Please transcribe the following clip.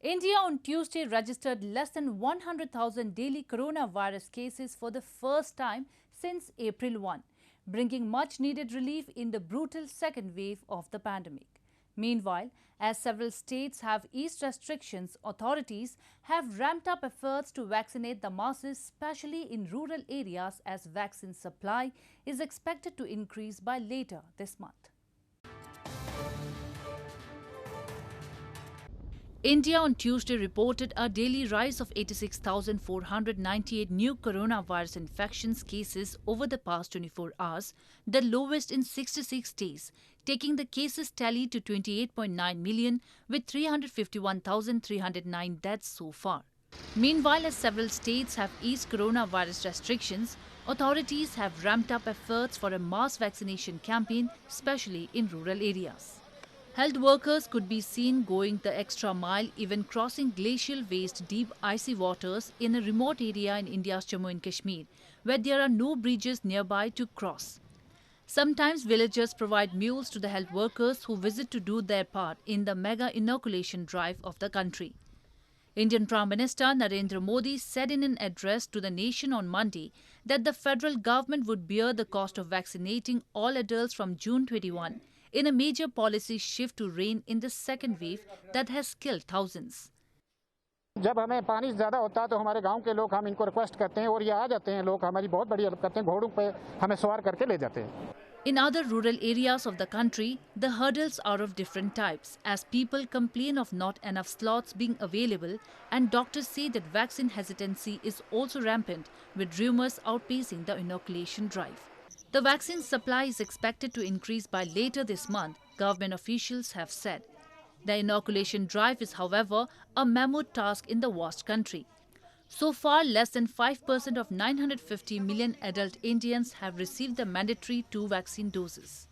India on Tuesday registered less than 100,000 daily coronavirus cases for the first time since April 1, bringing much needed relief in the brutal second wave of the pandemic. Meanwhile, as several states have eased restrictions, authorities have ramped up efforts to vaccinate the masses, especially in rural areas, as vaccine supply is expected to increase by later this month. India on Tuesday reported a daily rise of 86,498 new coronavirus infections cases over the past 24 hours, the lowest in 66 days, taking the cases tally to 28.9 million with 351,309 deaths so far. Meanwhile, as several states have eased coronavirus restrictions, authorities have ramped up efforts for a mass vaccination campaign, especially in rural areas. Health workers could be seen going the extra mile, even crossing glacial waist-deep icy waters in a remote area in India's Jammu and Kashmir, where there are no bridges nearby to cross. Sometimes villagers provide mules to the health workers who visit to do their part in the mega inoculation drive of the country. Indian Prime Minister Narendra Modi said in an address to the nation on Monday that the federal government would bear the cost of vaccinating all adults from June 21, in a major policy shift to rein in the second wave that has killed thousands. जब हमें पानी ज़्यादा होता है तो हमारे गांव के लोग हम इनको रिक्वेस्ट करते हैं और ये आ जाते हैं, लोग हमारी बहुत बड़ी हेल्प करते हैं, घोड़ों पे हमें सवार करके ले जाते हैं. In other rural areas of the country, the hurdles are of different types, as people complain of not enough slots being available, and doctors say that vaccine hesitancy is also rampant, with rumors outpacing the inoculation drive. The vaccine supply is expected to increase by later this month, government officials have said. The inoculation drive is, however, a mammoth task in the vast country. So far, less than 5% of 950 million adult Indians have received the mandatory 2 vaccine doses.